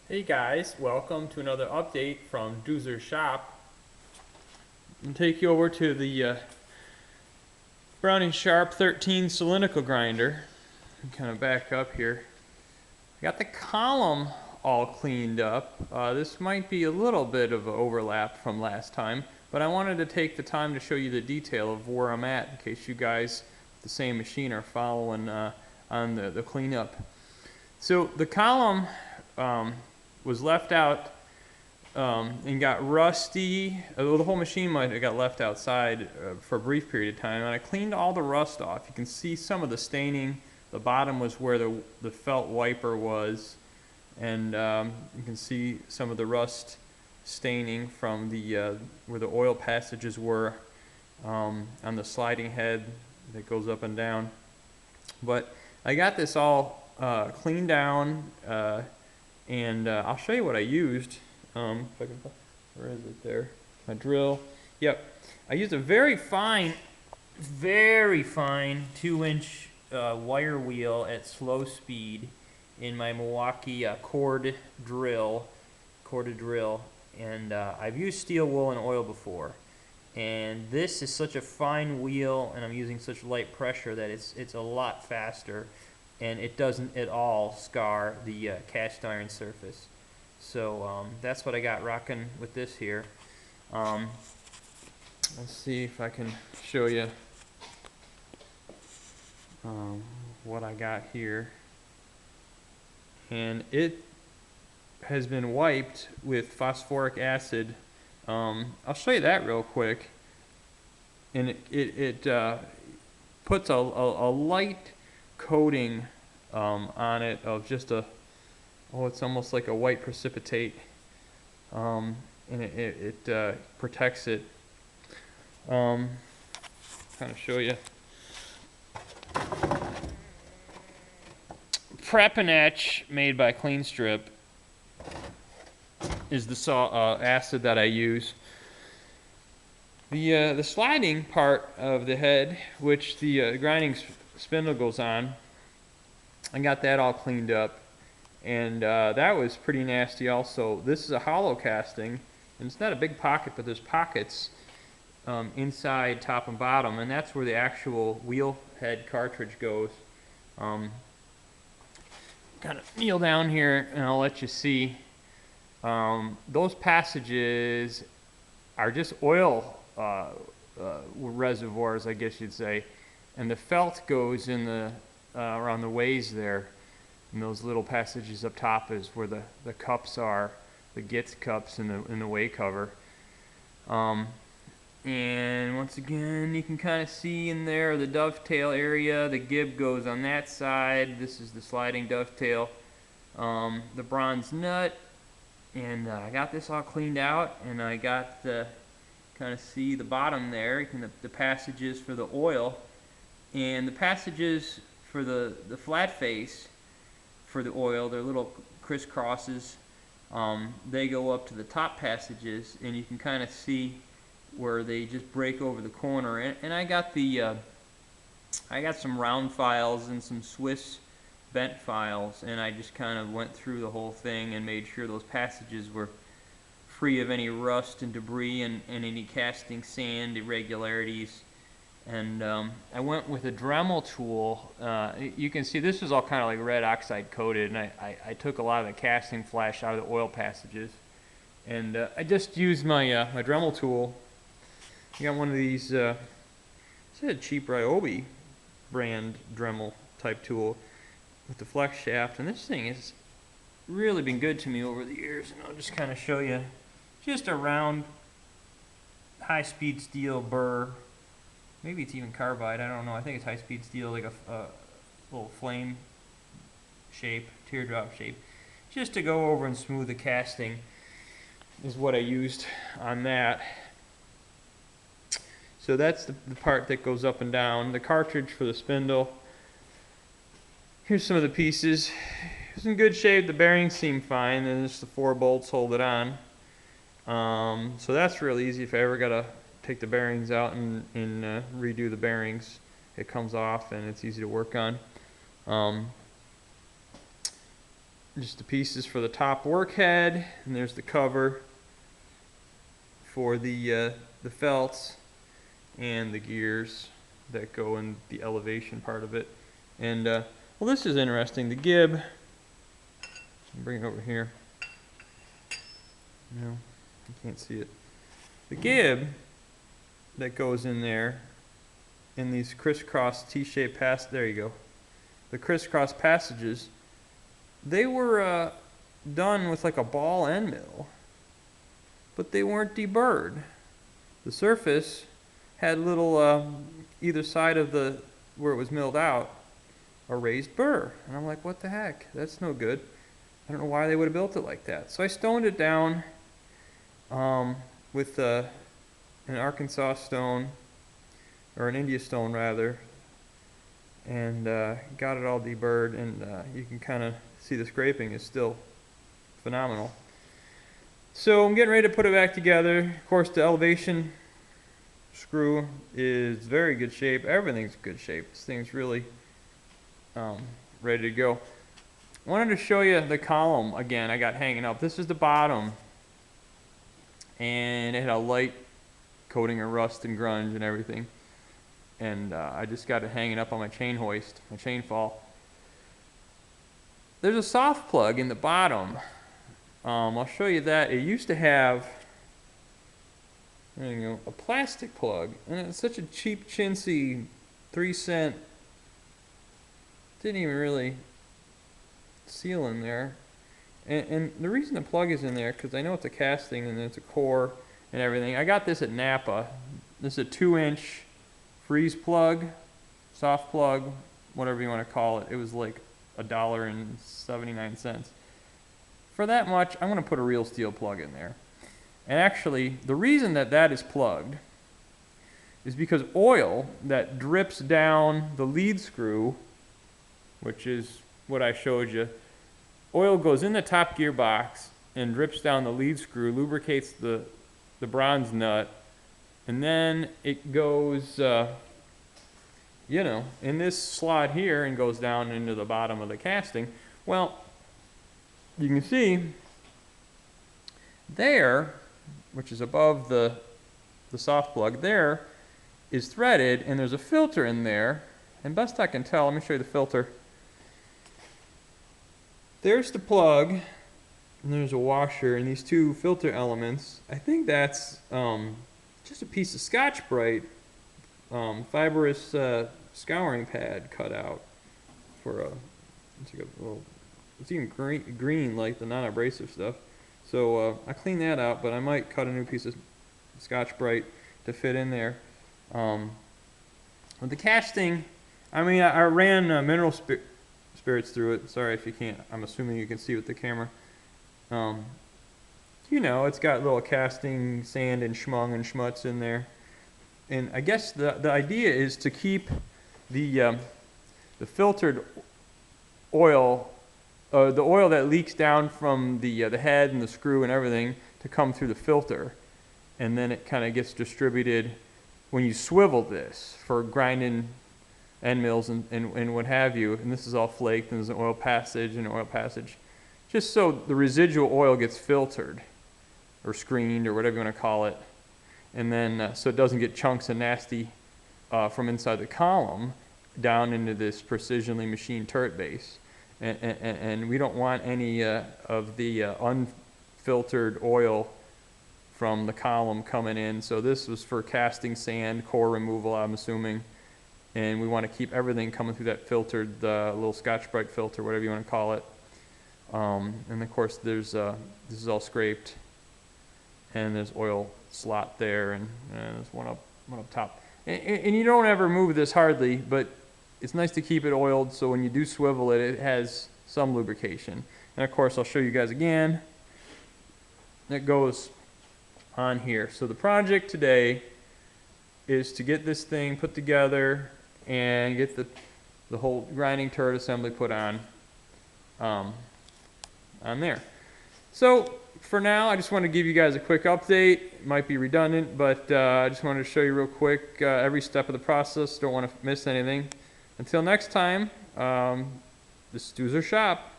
Hey guys, welcome to another update from Doozer shop. I'll take you over to the Browning Sharp 13 cylindrical grinder. Kind of back up here. I got the column all cleaned up. This might be a little bit of an overlap from last time, but I wanted to take the time to show you the detail of where I'm at in case you guys, the same machine, are following on the cleanup. So the column was left out and got rusty. The whole machine might have got left outside for a brief period of time. And I cleaned all the rust off. You can see some of the staining. The bottom was where the felt wiper was. And you can see some of the rust staining from the where the oil passages were on the sliding head that goes up and down. But I got this all cleaned down, and I'll show you what I used. If I can, where is it there? My drill. Yep. I used a very fine 2-inch wire wheel at slow speed in my Milwaukee corded drill. And I've used steel wool and oil before. And this is such a fine wheel, and I'm using such light pressure that it's a lot faster, and it doesn't at all scar the cast iron surface. So that's what I got rocking with this here. Let's see if I can show you what I got here. And it has been wiped with phosphoric acid. I'll show you that real quick. And it puts a light coating on it of just it's almost like a white precipitate, and it protects it. Kind of show you. Prep and Etch, made by Clean Strip, is the acid that I use. The sliding part of the head, which the grinding spindle goes on, I got that all cleaned up. And that was pretty nasty also. This is a hollow casting, and it's not a big pocket, but there's pockets inside, top and bottom, and that's where the actual wheel head cartridge goes. Kind of kneel down here, and I'll let you see. Those passages are just oil reservoirs, I guess you'd say, and the felt goes in the around the ways there. And those little passages up top is where the cups are, the Gitz cups in the way cover. And once again, you can kind of see in there the dovetail area. The gib goes on that side. This is the sliding dovetail. The bronze nut. And I got this all cleaned out, and I got kind of see the bottom there. You can the passages for the oil, and the passages for the flat face. For the oil, they're little crisscrosses. They go up to the top passages, and you can kind of see where they just break over the corner. And I got I got some round files and some Swiss bent files, and I just kind of went through the whole thing and made sure those passages were free of any rust and debris and any casting sand irregularities. And I went with a Dremel tool. You can see this is all kind of like red oxide coated, and I took a lot of the casting flash out of the oil passages. And I just used my my Dremel tool. I got one of these, it's a cheap Ryobi brand Dremel type tool with the flex shaft. And this thing has really been good to me over the years. And I'll just kind of show you just a round high-speed steel burr. Maybe it's even carbide, I don't know. I think it's high-speed steel, like a little flame shape, teardrop shape. Just to go over and smooth the casting is what I used on that. So that's the part that goes up and down. The cartridge for the spindle. Here's some of the pieces. It's in good shape. The bearings seem fine, and just the 4 bolts hold it on. So that's real easy if I ever got to take the bearings out and redo the bearings. It comes off and it's easy to work on. just the pieces for the top workhead, and there's the cover for the felts and the gears that go in the elevation part of it. And well, this is interesting. The gib, bring it over here. No, you can't see it. The gib that goes in there in these crisscross T-shaped there you go. The crisscross passages, they were done with like a ball end mill, but they weren't deburred. The surface had little either side of the where it was milled out a raised burr, and I'm like, what the heck? That's no good. I don't know why they would have built it like that. So I stoned it down with an Arkansas stone, or an India stone rather, and got it all deburred, and you can kind of see the scraping is still phenomenal. So I'm getting ready to put it back together. Of course, the elevation screw is very good shape. Everything's good shape. This thing's really ready to go. I wanted to show you the column again I got hanging up. This is the bottom, and it had a light coating of rust and grunge and everything. And I just got it hanging up on my chain hoist, my chain fall. There's a soft plug in the bottom. I'll show you that. It used to have, there you go, a plastic plug, and it's such a cheap, chintzy 3-cent. Didn't even really seal in there. And the reason the plug is in there, because I know it's a casting and it's a core and everything. I got this at Napa. This is a 2-inch freeze plug, soft plug, whatever you want to call it. It was like $1.79. For that much, I'm going to put a real steel plug in there. And actually, the reason that that is plugged is because oil that drips down the lead screw, which is what I showed you, oil goes in the top gearbox and drips down the lead screw, lubricates the bronze nut, and then it goes, you know, in this slot here and goes down into the bottom of the casting. Well, you can see there, which is above the soft plug, there is threaded, and there's a filter in there. And best I can tell, let me show you the filter. There's the plug, and there's a washer, and these two filter elements. I think that's just a piece of Scotch-Brite fibrous scouring pad cut out for a, it's like a little, it's even green like the non-abrasive stuff. So I cleaned that out, but I might cut a new piece of Scotch-Brite to fit in there. With the casting, I mean, I ran mineral spirits through it. Sorry if you can't. I'm assuming you can see with the camera. You know, it's got little casting sand and schmung and schmutz in there. And I guess the idea is to keep the filtered oil, the oil that leaks down from the head and the screw and everything, to come through the filter, and then it kind of gets distributed when you swivel this for grinding end mills and what have you. And this is all flaked, and there's an oil passage and oil passage, just so the residual oil gets filtered or screened or whatever you want to call it, and then so it doesn't get chunks of nasty from inside the column down into this precisionally machined turret base. And we don't want any of the unfiltered oil from the column coming in. So this was for casting sand, core removal, I'm assuming. And we want to keep everything coming through that filtered, little Scotch-Brite filter, whatever you want to call it. And of course, there's this is all scraped, and there's oil slot there, and there's one up top. And you don't ever move this hardly, but it's nice to keep it oiled, so when you do swivel it, it has some lubrication. And of course, I'll show you guys again. It goes on here. So the project today is to get this thing put together and get the whole grinding turret assembly put on there. So for now, I just want to give you guys a quick update. It might be redundant, but I just wanted to show you real quick every step of the process. Don't want to miss anything. Until next time, this is Doozer Shop.